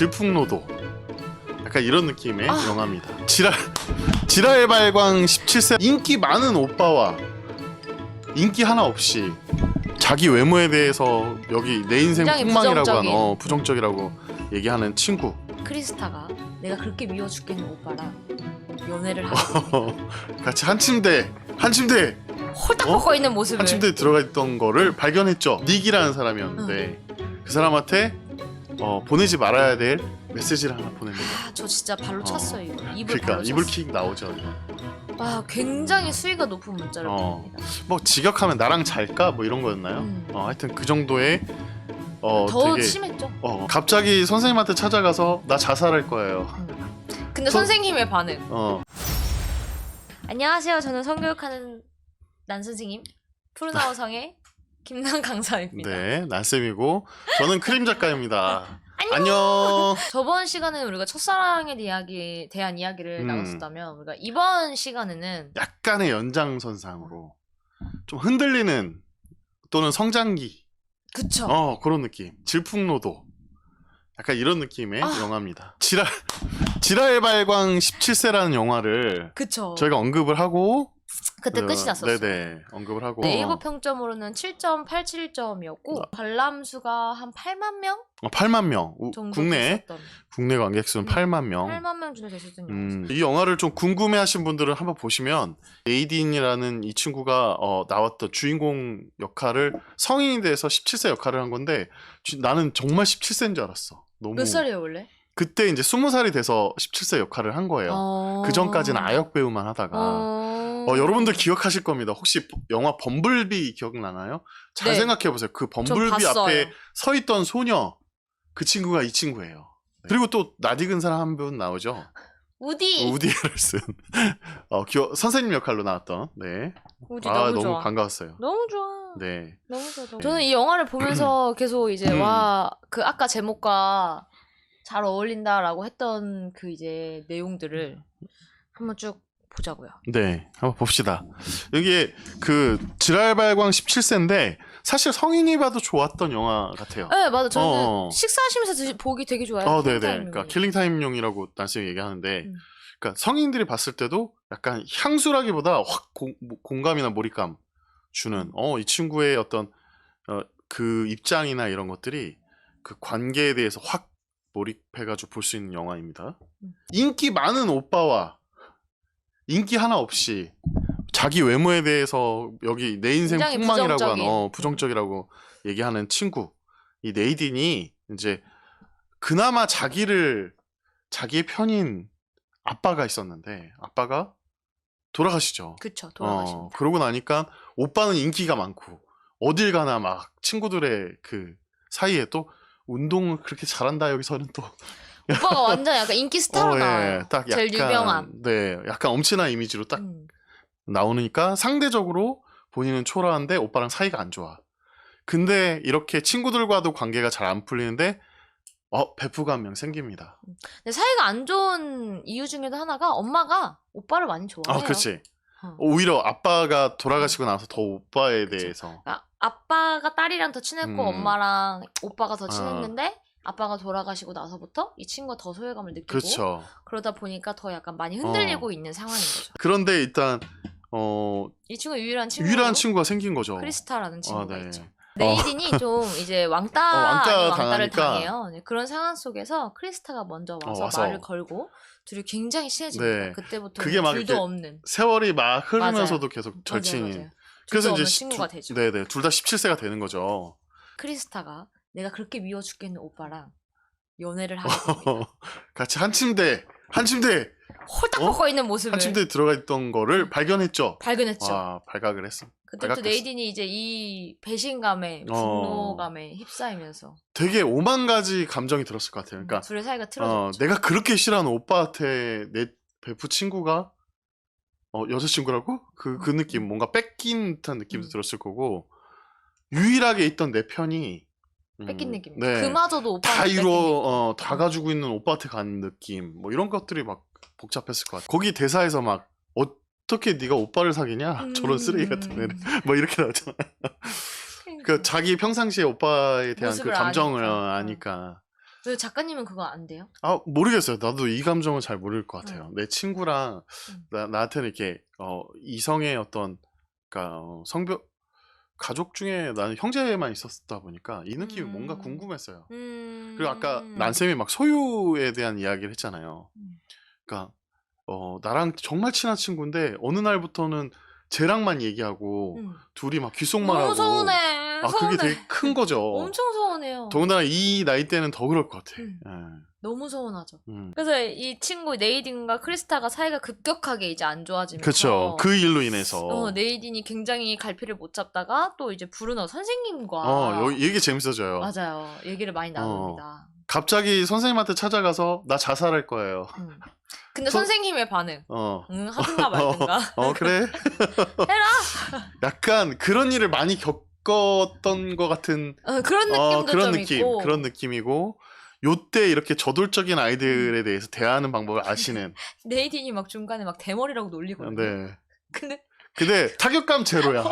질풍노도 약간 이런 느낌의 영화입니다. 지랄 발광 17세 인기 많은 오빠와 인기 하나 없이 자기 외모에 대해서 여기 내 인생 굉장히 폭망이라고 부정적인. 하는 부정적이라고 얘기하는 친구. 크리스타가 내가 그렇게 미워 죽겠는 오빠랑 연애를 하고 같이 한 침대에 홀딱 벗고 있는 모습을 한 침대에 들어가 있던 거를 발견했죠. 닉이라는 사람이었는데 그 사람한테 보내지 말아야 될 메시지를 하나 보냅니다. 저 진짜 발로 찼어요 이거. 입을 그러니까 발로 이불킥 나오죠. 굉장히 수위가 높은 문자를 보냅니다. 뭐 직역하면 나랑 잘까 뭐 이런 거였나요? 하여튼 그 정도의 더 되게 심했죠. 갑자기 선생님한테 찾아가서 나 자살할 거예요. 근데 선생님의 반응. 어. 안녕하세요. 저는 성교육하는 난선생님 푸른하우성의 김난 강사입니다. 네, 난쌤이고 저는 크림 작가입니다. 안녕. 저번 시간에는 우리가 첫사랑에 대한 이야기를 나눴었다면 우리가 이번 시간에는 약간의 연장선상으로 좀 흔들리는 또는 성장기 그쵸. 그런 느낌. 질풍노도 약간 이런 느낌의 영화입니다. 지랄 발광 17세라는 영화를 그쵸. 저희가 언급을 하고 그때 끝이 났었어요. 네네, 언급을 하고 네이버 평점으로는 7.87점이었고 관람수가 한 8만 명 8만 명 정도 국내 됐었던 관객수는 8만 명. 8만 명 정도 됐었던 영화죠. 이 영화를 좀 궁금해하신 분들은 한번 보시면 에이딘이라는 이 친구가 나왔던 주인공 역할을 성인이 돼서 17세 역할을 한 건데 나는 정말 17세인 줄 알았어. 너무 몇 살이에요 원래? 그때 이제 20살이 돼서 17세 역할을 한 거예요. 그 전까지는 아역 배우만 하다가 여러분들 기억하실 겁니다. 혹시 영화 범블비 기억나나요? 잘 네. 생각해보세요. 그 범블비 앞에 서 있던 소녀 그 친구가 이 친구예요. 네. 그리고 또 낯익은 사람 한 분 나오죠. 우디 앨런슨. 선생님 역할로 나왔던. 네. 우디 너무 너무 좋아. 반가웠어요. 너무 좋아. 네. 너무 좋아. 저는 이 영화를 보면서 계속 이제 그 아까 제목과 잘 어울린다라고 했던 그 이제 내용들을 한번 쭉 보자고요. 네, 한번 봅시다. 여기에 그 지랄발광 17세인데 사실 성인이 봐도 좋았던 영화 같아요. 네, 맞아. 저는 식사하시면서 보기 되게 좋아요. 네네. 그러니까 킬링타임용이라고 난쌤이 얘기하는데, 그러니까 성인들이 봤을 때도 약간 향수라기보다 확 공감이나 몰입감 주는 이 친구의 어떤 그 입장이나 이런 것들이 그 관계에 대해서 확 몰입해가지고 볼 수 있는 영화입니다. 인기 많은 오빠와 인기 하나 없이 자기 외모에 대해서 여기 내 인생 폭망이라고 하는 부정적이라고 얘기하는 친구 이 네이딘이 이제 그나마 자기의 편인 아빠가 있었는데 아빠가 돌아가시죠. 그쵸, 돌아가십니다. 그러고 나니까 오빠는 인기가 많고 어딜 가나 막 친구들의 그 사이에 또 운동을 그렇게 잘한다 여기서는 또 오빠가 완전 약간 인기 스타로 나와요. 예, 딱 제일 유명한. 네, 약간 엄친한 이미지로 딱 나오니까 상대적으로 본인은 초라한데 오빠랑 사이가 안 좋아. 근데 이렇게 친구들과도 관계가 잘 안 풀리는데 베프가 한 명 생깁니다. 근데 사이가 안 좋은 이유 중에도 하나가 엄마가 오빠를 많이 좋아해요. 그렇지. 오히려 아빠가 돌아가시고 나서 더 오빠에 대해서. 그러니까 아빠가 딸이랑 더 친했고 엄마랑 오빠가 더 친했는데 아빠가 돌아가시고 나서부터 이 친구가 더 소외감을 느끼고 그렇죠. 그러다 보니까 더 약간 많이 흔들리고 있는 상황인 거죠. 그런데 일단 이 친구 유일한 친구가 생긴 거죠. 크리스타라는 친구가 네. 있죠. 네이딘이 좀 이제 왕따를 당해요. 네, 그런 상황 속에서 크리스타가 먼저 와서 말을 걸고 둘이 굉장히 친해집니다. 네. 그때부터 그게 막 둘도 없는 세월이 막 흐르면서도 계속 절친이. 맞아요. 그래서 없는 이제 친구가 되죠. 네네, 둘 다 17세가 되는 거죠. 크리스타가 내가 그렇게 미워 죽겠는 오빠랑 연애를 하게 됩니다. 같이 한 침대에 홀딱 벗고 있는 모습을 한 침대에 들어가 있던 거를 발견했죠. 발각을 했어. 그때부터 네이딘이 이제 이 배신감에 분노감에 휩싸이면서 되게 오만 가지 감정이 들었을 것 같아요. 그러니까 둘의 사이가 틀어졌죠. 내가 그렇게 싫어하는 오빠한테 내 베프 친구가 여자친구라고? 그 느낌 뭔가 뺏긴 듯한 느낌도 들었을 거고 유일하게 있던 내 편이 뺏긴 느낌. 네. 그마저도 오빠한테 다 가지고 있는 오빠한테 간 느낌 뭐 이런 것들이 막 복잡했을 것 같아. 거기 대사에서 막 어떻게 네가 오빠를 사귀냐? 저런 쓰레기 같은 애를 뭐 이렇게 나오잖아. 그 자기 평상시에 오빠에 대한 그 감정을 아니까 왜 작가님은 그거 안 돼요? 아, 모르겠어요. 나도 이 감정은 잘 모를 것 같아요. 내 친구랑 나한테는 이렇게 이성의 어떤 그러니까 성별 가족 중에 나는 형제만 있었다 보니까 이 느낌이 뭔가 궁금했어요. 그리고 아까 난쌤이 막 소유에 대한 이야기를 했잖아요. 그러니까 나랑 정말 친한 친구인데 어느 날부터는 쟤랑만 얘기하고 둘이 막 귓속말 너무 하고 서운해. 아 그게 서운해. 되게 큰 거죠. 엄청 서운해요. 더군다나 이 나이 때는 더 그럴 것 같아. 너무 서운하죠. 음. 그래서 이 친구 네이딘과 크리스타가 사이가 급격하게 이제 안 좋아지면서 그쵸. 그 일로 인해서. 네이딘이 굉장히 갈피를 못 잡다가 또 이제 브루너 선생님과 얘기 재밌어져요. 맞아요. 얘기를 많이 나눕니다. 갑자기 선생님한테 찾아가서 나 자살할 거예요. 근데 선생님의 반응. 하든가 말든가. 그래. 해라. 약간 그런 일을 많이 겪었던 것 같은 그런 느낌도 그런 좀 느낌, 있고. 그런 느낌이고 요때 이렇게 저돌적인 아이들에 대해서 대하는 방법을 아시는. 네이딘이 막 중간에 막 대머리라고 놀리거든요. 네. 근데 타격감 제로야.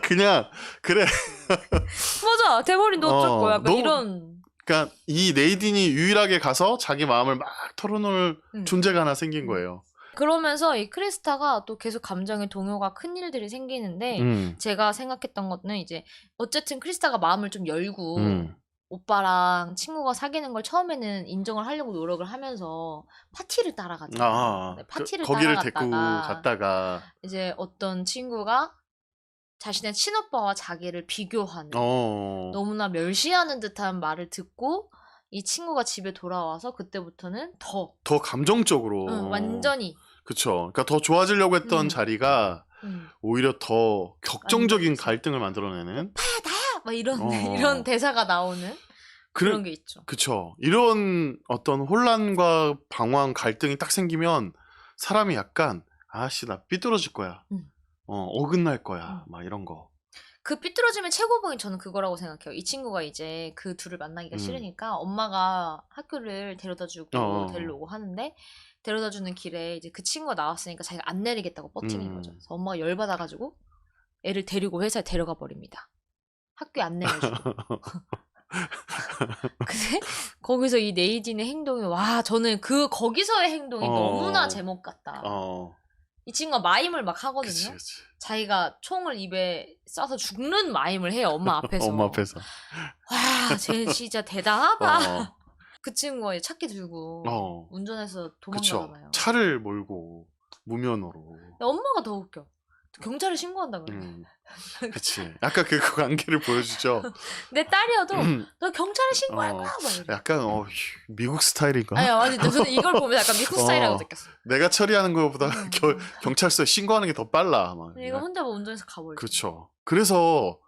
그냥 그래. 맞아. 대머리 놓쳤고 약간 너무- 이런. 그러니까 이 네이딘이 유일하게 가서 자기 마음을 막 털어놓을 존재가 하나 생긴 거예요. 그러면서 이 크리스타가 또 계속 감정의 동요가 큰 일들이 생기는데 제가 생각했던 거는 이제 어쨌든 크리스타가 마음을 좀 열고 오빠랑 친구가 사귀는 걸 처음에는 인정을 하려고 노력을 하면서 파티를 따라가잖아요. 근데 파티를 거기를 데리고 따라갔다가 갔다가 이제 어떤 친구가 자신의 친오빠와 자기를 비교하는 너무나 멸시하는 듯한 말을 듣고 이 친구가 집에 돌아와서 그때부터는 더 감정적으로 완전히 그쵸. 그러니까 더 좋아지려고 했던 자리가 오히려 더 격정적인 갈등을 만들어내는 막 이런 대사가 나오는 그런 게 있죠. 그쵸. 이런 어떤 혼란과 방황, 갈등이 딱 생기면 사람이 약간 아씨 나 삐뚤어질 거야. 어긋날 거야. 막 이런 거. 그 삐뚤어짐의 최고봉이 저는 그거라고 생각해요. 이 친구가 이제 그 둘을 만나기가 싫으니까 엄마가 학교를 데려다주고 데리러 오고 하는데 데려다주는 길에 이제 그 친구가 나왔으니까 자기가 안 내리겠다고 버티는 거죠. 그래서 엄마가 열받아가지고 애를 데리고 회사에 데려가 버립니다. 학교에 안 내려주고. 근데 거기서 이 네이딘의 행동이 저는 거기서의 행동이 너무나 제목 같다. 이 친구가 마임을 막 하거든요. 그치. 자기가 총을 입에 쏴서 죽는 마임을 해요. 엄마 앞에서. 엄마 앞에서. 와, 쟤 진짜 대단하다. 그 친구가 차키 들고 운전해서 도망가잖아요. 그쵸. 차를 몰고 무면허로. 엄마가 더 웃겨. 경찰에 신고한다 그래. 그치. 약간 그 관계를 보여주죠. 내 딸이어도 너 경찰에 신고할 거야. 약간 미국 스타일인가? 아니 저는 이걸 보면서 약간 미국 스타일이라고 느꼈어. 내가 처리하는 것보다 경찰서에 신고하는 게 더 빨라. 막. 이거 혼자 뭐 운전해서 가버리죠. 그렇죠. 그래서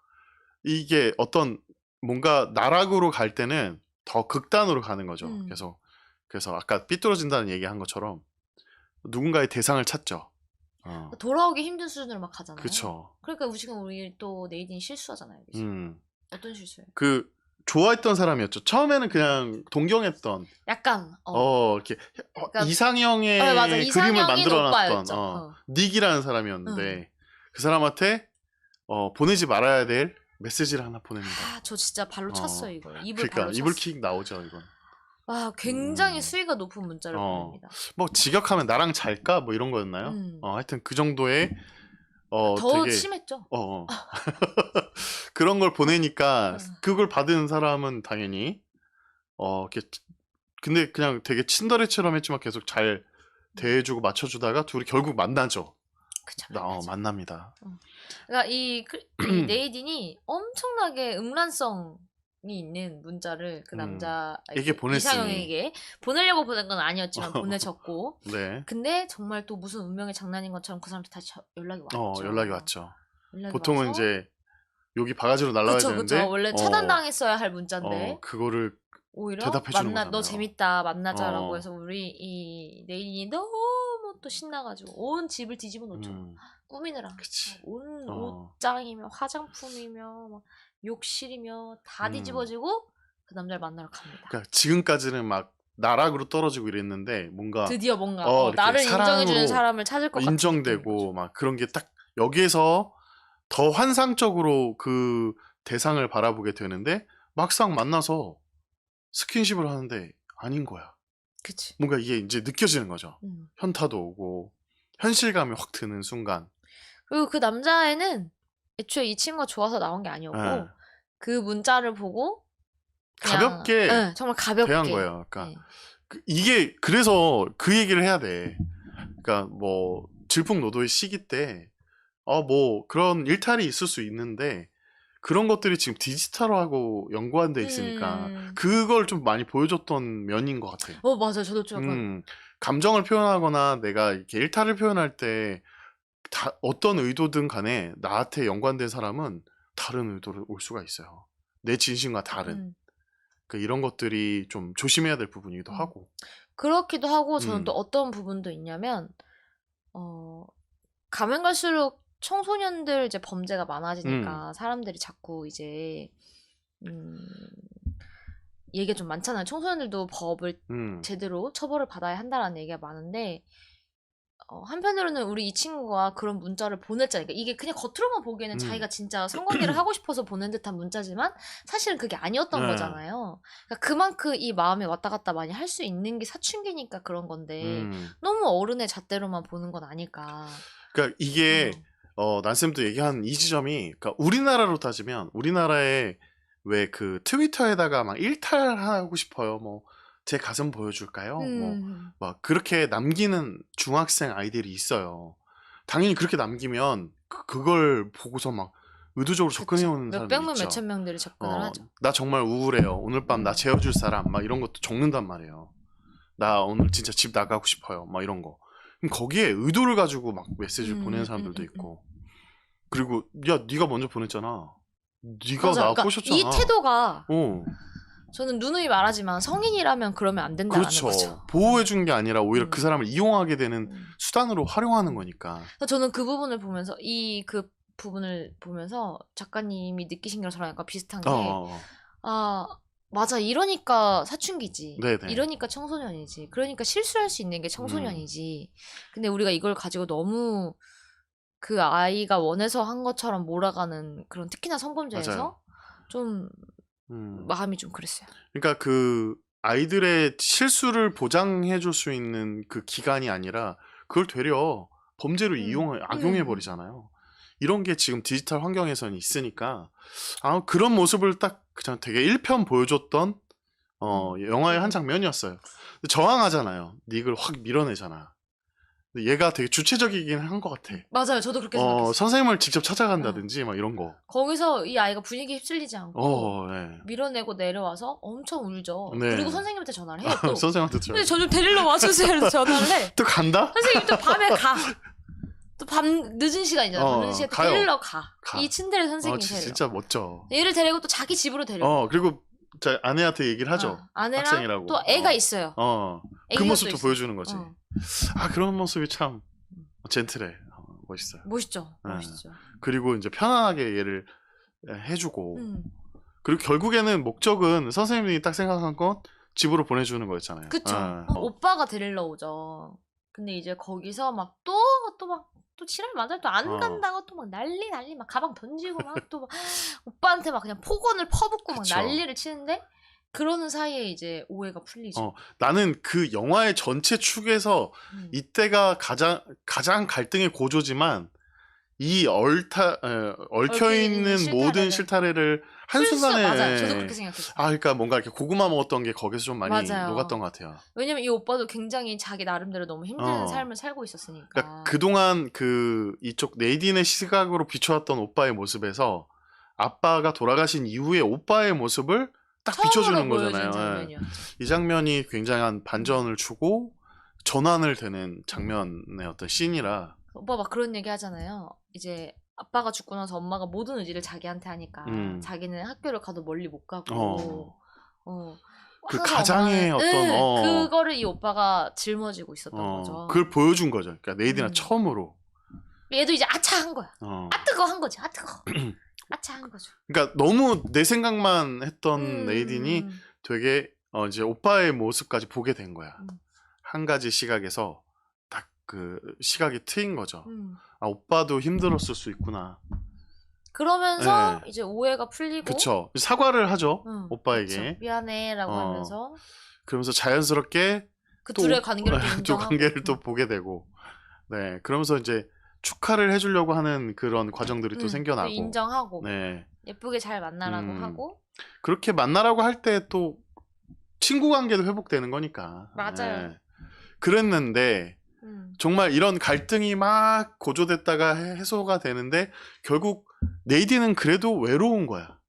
이게 어떤 뭔가 나락으로 갈 때는 더 극단으로 가는 거죠. 그래서 아까 삐뚤어진다는 얘기한 것처럼 누군가의 대상을 찾죠. 돌아오기 힘든 수준으로 막 가잖아요. 그렇죠. 그러니까 지금 우리 또 네이딘이 실수하잖아요. 어떤 실수예요? 좋아했던 사람이었죠. 처음에는 그냥 동경했던. 약간 이렇게 그러니까, 이상형의 맞아. 그림을 만들어놨던 오빠였죠. 닉이라는 사람이었는데 그 사람한테 보내지 말아야 될 메시지를 하나 보냅니다. 저 진짜 발로 찼어요 이거. 그러니까 이불킥 나오죠 이건. 굉장히 수위가 높은 문자를 보냅니다. 뭐 직역하면 나랑 잘까 뭐 이런 거였나요? 하여튼 그 정도의 더 되게, 심했죠. 그런 걸 보내니까 그걸 받은 사람은 당연히 근데 그냥 되게 친더레처럼 했지만 계속 잘 대해주고 맞춰주다가 둘이 결국 만나죠. 그쵸, 만납니다. 그러니까 이 네이딘이 엄청나게 음란성이 있는 문자를 그 남자에게 이상형에게 보내려고 보낸 건 아니었지만 보내졌고 네. 근데 정말 또 무슨 운명의 장난인 것처럼 그 사람한테 다시 연락이 왔죠. 연락이 왔죠. 보통은 와서? 이제 여기 바가지로 날라와야 되는데 그쵸. 원래 차단당했어야 할 문자인데 그거를 오히려 대답해주는 거잖아요. 너 재밌다 만나자라고 해서 우리 이 네이딘이 너무 또 신나가지고 온 집을 뒤집어 놓죠. 꾸미느라 온 옷장이며 화장품이며 막 욕실이며 다 뒤집어지고 그 남자를 만나러 갑니다. 그러니까 지금까지는 막 나락으로 떨어지고 이랬는데 드디어 뭔가 나를 인정해주는 사람을 찾을 것 같은 인정되고 막 그런 게 딱 여기에서 더 환상적으로 그 대상을 바라보게 되는데 막상 만나서 스킨십을 하는데 아닌 거야. 그치. 뭔가 이게 이제 느껴지는 거죠. 현타도 오고 현실감이 확 드는 순간. 그리고 그 남자애는 애초에 이 친구가 좋아서 나온 게 아니었고 예. 그 문자를 보고 그냥, 가볍게 네, 정말 가볍게 대한 거예요. 그러니까 네. 이게 그래서 그 얘기를 해야 돼. 그러니까 뭐 질풍노도의 시기 때 뭐 그런 일탈이 있을 수 있는데 그런 것들이 지금 디지털하고 연관돼 있으니까 그걸 좀 많이 보여줬던 면인 것 같아요. 맞아요. 저도 좀 약간 감정을 표현하거나 내가 이렇게 일탈을 표현할 때 어떤 의도든 간에 나한테 연관된 사람은 다른 의도로 올 수가 있어요. 내 진심과 다른. 이런 것들이 좀 조심해야 될 부분이기도 하고. 그렇기도 하고 저는 또 어떤 부분도 있냐면 가면 갈수록 청소년들 이제 범죄가 많아지니까 사람들이 자꾸 이제 얘기가 좀 많잖아요. 청소년들도 법을 제대로 처벌을 받아야 한다라는 얘기가 많은데 한편으로는 우리 이 친구가 그런 문자를 보냈잖아요. 그러니까 이게 그냥 겉으로만 보기에는 자기가 진짜 성관계를 하고 싶어서 보낸 듯한 문자지만 사실은 그게 아니었던 거잖아요. 그러니까 그만큼 이 마음에 왔다 갔다 많이 할 수 있는 게 사춘기니까 그런 건데 너무 어른의 잣대로만 보는 건 아닐까. 그러니까 이게 난쌤도 얘기한 이 지점이 그러니까 우리나라로 따지면 우리나라에 왜 그 트위터에다가 막 일탈하고 싶어요. 뭐 제 가슴 보여줄까요? 뭐 막 그렇게 남기는 중학생 아이들이 있어요. 당연히 그렇게 남기면 그걸 보고서 막 의도적으로 접근해오는 사람들이 몇백 명, 있죠. 몇천 명들이 접근을 하죠. 나 정말 우울해요. 오늘 밤 나 재워줄 사람 막 이런 것도 적는단 말이에요. 나 오늘 진짜 집 나가고 싶어요. 막 이런 거. 그럼 거기에 의도를 가지고 막 메시지를 보내는 사람들도 있고. 그리고 야 네가 먼저 보냈잖아. 네가 맞아. 나 그러니까 꼬셨잖아. 이 태도가 어. 저는 누누이 말하지만 성인이라면 그러면 안 된다는 그렇죠. 거죠. 보호해준 게 아니라 오히려 그 사람을 이용하게 되는 수단으로 활용하는 거니까. 저는 그 부분을 보면서 그 부분을 보면서 작가님이 느끼신 거랑 저랑 약간 비슷한 게 맞아. 이러니까 사춘기지. 네네. 이러니까 청소년이지. 그러니까 실수할 수 있는 게 청소년이지. 근데 우리가 이걸 가지고 너무 그 아이가 원해서 한 것처럼 몰아가는 그런 특히나 성범죄에서 맞아요. 좀 마음이 좀 그랬어요. 그러니까 그 아이들의 실수를 보장해 줄 수 있는 그 기간이 아니라 그걸 되려 범죄로 악용해 버리잖아요. 이런 게 지금 디지털 환경에서는 있으니까 그런 모습을 딱 그냥 되게 일편 보여줬던 영화의 한 장면이었어요. 저항하잖아요. 닉을 확 밀어내잖아. 근데 얘가 되게 주체적이긴 한 것 같아. 맞아요. 저도 그렇게 생각했어요. 선생님을 직접 찾아간다든지 막 이런 거. 거기서 이 아이가 분위기에 휩쓸리지 않고 네. 밀어내고 내려와서 엄청 울죠. 네. 그리고 선생님한테 전화를 해요. 또. 선생님한테 근데 저 좀 데리러 와주세요. 이래서 전화를 해. 또 간다? 선생님 또 밤에 가. 또 밤 늦은 시간이잖아. 늦은 시간에 또 데리러 가. 이 츤데레 선생님이 데리러. 진짜 멋져. 얘를 데리고 또 자기 집으로 데려. 그리고 아내한테 얘기를 하죠. 아내랑 학생이라고. 또 애가 있어요. 그 모습도 보여주는 거지. 그런 모습이 참 젠틀해. 멋있어요. 멋있죠. 멋있죠. 그리고 이제 편안하게 얘를 해주고 그리고 결국에는 목적은 선생님이 딱 생각한 건 집으로 보내주는 거였잖아요. 그쵸. 오빠가 데리러 오죠. 근데 이제 거기서 막 또 지랄 맞아 또 안 간다고 또 막 난리 막 가방 던지고 막 또 막 오빠한테 막 그냥 폭언을 퍼붓고 막 난리를 치는데 그러는 사이에 이제 오해가 풀리죠. 나는 그 영화의 전체 축에서 이때가 가장 갈등의 고조지만 이 얽혀있는 모든 실타래를 한순간에 맞아요. 저도 그렇게 생각했어요. 그러니까 뭔가 이렇게 고구마 먹었던 게 거기서 좀 많이 녹았던 것 같아요. 왜냐면 이 오빠도 굉장히 자기 나름대로 너무 힘든 삶을 살고 있었으니까. 그러니까 그동안 이쪽 네이딘의 시각으로 비춰왔던 오빠의 모습에서 아빠가 돌아가신 이후에 오빠의 모습을 딱 비춰주는 거잖아요. 이 장면이 굉장한 반전을 주고 전환을 되는 장면의 어떤 씬이라. 오빠 막 그런 얘기 하잖아요. 이제 아빠가 죽고 나서 엄마가 모든 의지를 자기한테 하니까 자기는 학교를 가도 멀리 못 가고 그 가장의 어떤 그거를 이 오빠가 짊어지고 있었던 거죠. 그걸 보여준 거죠. 그러니까 네이딘은 처음으로 얘도 이제 아차한 거야. 뜨거 한 거지. 뜨거. 아차한 거죠. 그러니까 너무 내 생각만 했던 네이딘이 되게 이제 오빠의 모습까지 보게 된 거야. 한 가지 시각에서 딱 그 시각이 트인 거죠. 오빠도 힘들었을 수 있구나. 그러면서 네. 이제 오해가 풀리고 그쵸. 사과를 하죠. 응, 오빠에게. 그쵸. 미안해라고 어. 하면서 그러면서 자연스럽게 그 또 둘의 관계를 또 두 인정하고 관계를 또 보게 되고. 네. 그러면서 이제 축하를 해주려고 하는 그런 과정들이 또 또 생겨나고. 인정하고 네. 예쁘게 잘 만나라고 하고 그렇게 만나라고 할 때 또 친구 관계도 회복되는 거니까. 맞아요. 네. 그랬는데 음. 정말 이런 갈등이 막 고조됐다가 해소가 되는데 결국 네이디는 그래도 외로운 거야.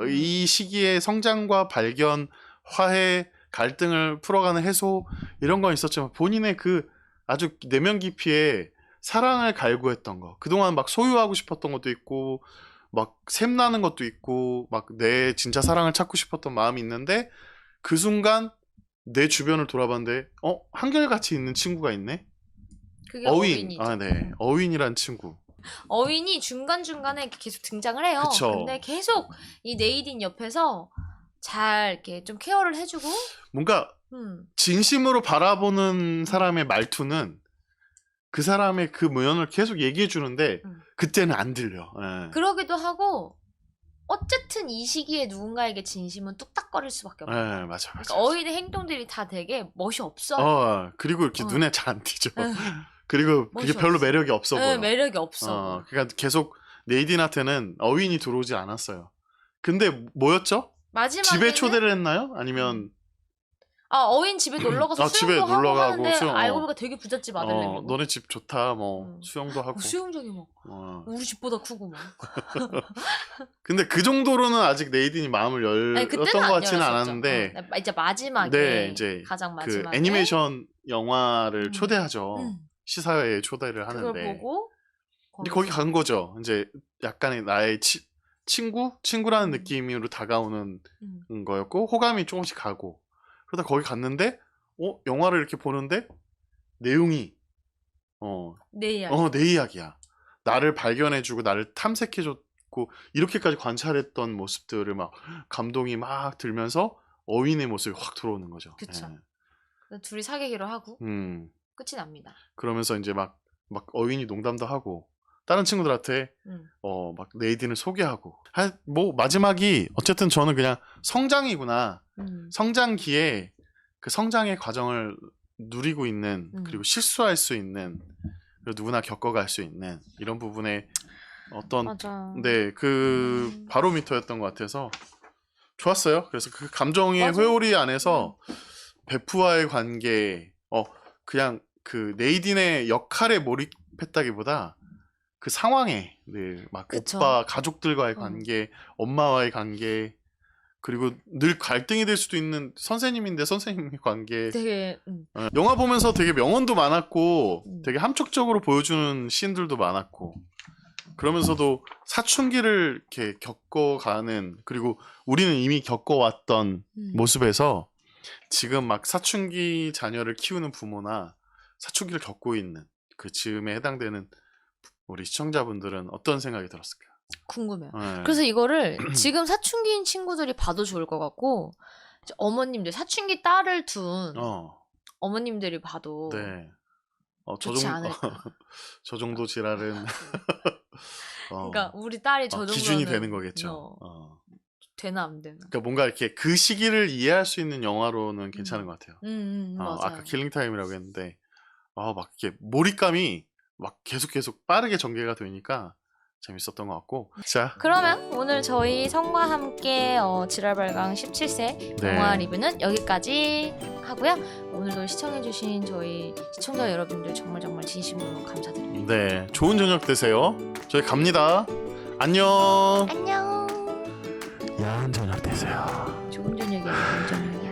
이 시기에 성장과 발견, 화해, 갈등을 풀어가는 해소 이런 건 있었지만 본인의 그 아주 내면 깊이에 사랑을 갈구했던 거, 그동안 막 소유하고 싶었던 것도 있고 막 샘나는 것도 있고 막 내 진짜 사랑을 찾고 싶었던 마음이 있는데 그 순간 내 주변을 돌아봤는데 한결같이 있는 친구가 있네. 그게 어윈. 어윈이죠. 아, 네. 어윈이란 친구. 어윈이 중간중간에 계속 등장을 해요. 그쵸. 근데 계속 이 네이딘 옆에서 잘 이렇게 좀 케어를 해주고 뭔가 진심으로 바라보는 사람의 말투는 그 사람의 그 면을 계속 얘기해 주는데 그때는 안 들려. 예. 그러기도 하고 어쨌든 이 시기에 누군가에게 진심은 뚝딱거릴 수밖에 없어요. 예, 맞아. 그러니까 어윈의 행동들이 다 되게 멋이 없어요. 그리고 이렇게 눈에 잘 안 띄죠. 에. 그리고 그게 멋이 별로 없어. 매력이 없어 보여. 매력이 없어. 그러니까 계속 네이딘한테는 어윈이 들어오지 않았어요. 근데 뭐였죠? 마지막에 집에 초대를 했나요? 아니면 어윈 집에 놀러 가서 집에 수영도 놀러 하고 가고 하는데 수영, 알고 보니까 되게 부잣집 아들내미고. 너네 집 좋다. 뭐 수영도 하고. 수영장이 막 우리 집보다 크고 막. 근데 그 정도로는 아직 네이딘이 마음을 열었던 것 같지는 않았는데 이제 마지막에 네, 이제 가장 그 마지막에 애니메이션 영화를 초대하죠. 시사회에 초대를 그걸 하는데 보고 근데 거기 간 거죠. 이제 약간의 나의 친구라는 음. 느낌으로 다가오는 거였고 호감이 조금씩 가고 그러다 거기 갔는데 영화를 이렇게 보는데 내용이 내 이야기. 내 이야기야. 나를 발견해주고 나를 탐색해줬고 이렇게까지 관찰했던 모습들을 막 감동이 막 들면서 어윈의 모습이 확 들어오는 거죠. 그쵸. 예. 둘이 사귀기로 하고 끝이 납니다. 그러면서 이제 막 어윈이 농담도 하고 다른 친구들한테 막 네이딘을 소개하고 뭐 마지막이 어쨌든 저는 그냥 성장이구나. 성장기에 그 성장의 과정을 누리고 있는 그리고 실수할 수 있는 그리고 누구나 겪어갈 수 있는 이런 부분에 어떤 맞아. 네, 그 바로미터였던 것 같아서 좋았어요. 그래서 그 감정의 맞아. 회오리 안에서 베프와의 관계 그냥 그 네이딘의 역할에 몰입했다기보다 그 상황에 막 그쵸. 오빠 가족들과의 관계, 엄마와의 관계 그리고 늘 갈등이 될 수도 있는 선생님인데 선생님의 관계. 되게 영화 보면서 되게 명언도 많았고 되게 함축적으로 보여주는 씬들도 많았고 그러면서도 사춘기를 이렇게 겪어가는 그리고 우리는 이미 겪어왔던 모습에서 지금 막 사춘기 자녀를 키우는 부모나 사춘기를 겪고 있는 그 즈음에 해당되는 우리 시청자분들은 어떤 생각이 들었을까요? 궁금해요. 네. 그래서 이거를 지금 사춘기인 친구들이 봐도 좋을 것 같고 이제 어머님들 사춘기 딸을 둔 어머님들이 봐도 네. 좋지 않을까. 저 정도 지랄은 그러니까 우리 딸이 저 정도면 기준이 되는 거겠죠. 되나 안 되나. 그러니까 뭔가 이렇게 그 시기를 이해할 수 있는 영화로는 괜찮은 것 같아요. 맞아요. 아까 킬링타임이라고 했는데 막 이렇게 몰입감이 막 계속 빠르게 전개가 되니까 재밌었던 것 같고. 자, 그러면 오늘 저희 성과 함께 지랄발광 17세 영화 리뷰는 여기까지 하고요. 오늘도 시청해주신 저희 시청자 여러분들 정말 진심으로 감사드립니다. 네, 좋은 저녁 되세요. 저희 갑니다. 안녕. 안녕. 야한 저녁 되세요. 좋은 저녁이야. 좋은 저녁이야.